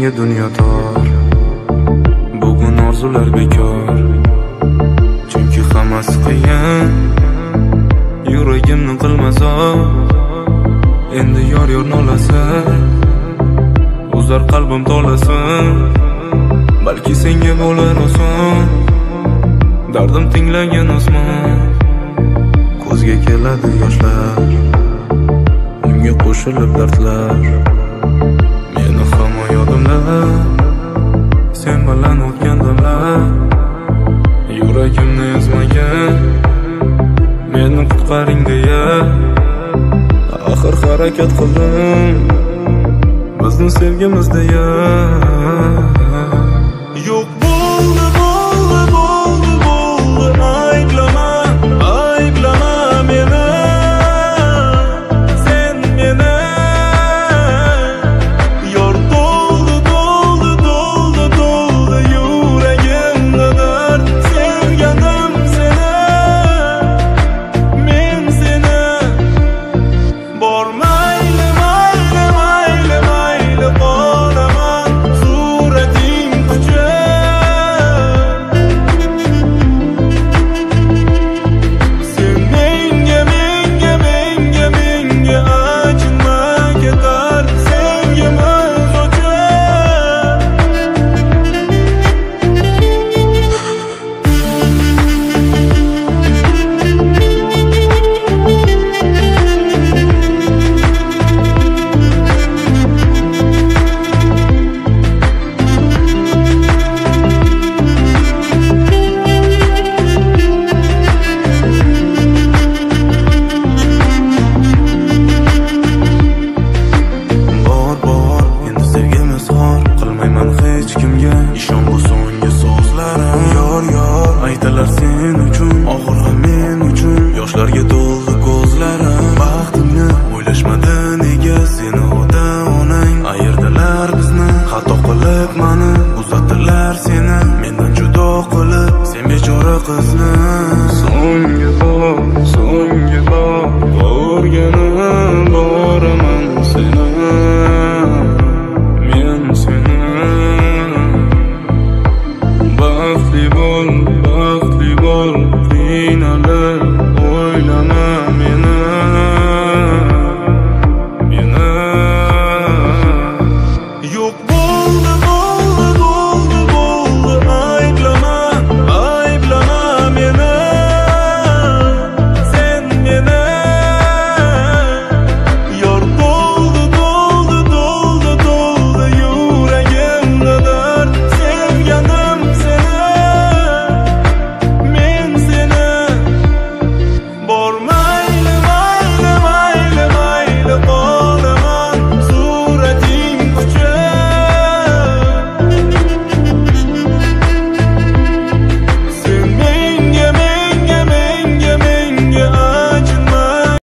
senga dunyo tor, bugun orzular bekor. Chunki hammasi qiyin, yuragimni qilmazor. Endi yor nolasin, o'zar qalbim tolasin. Balki senga bo'lar oson, dardim tinglagan osmon. Ko'zga keladi yoshlar, unga qo'shilib dardlar. Meni hamma yodimlar, sen bilan o'tgan damlar. Yuragimni ezmagan, meni qutqaring deya. Axir harakat qildim, bizni sevgimiz deya.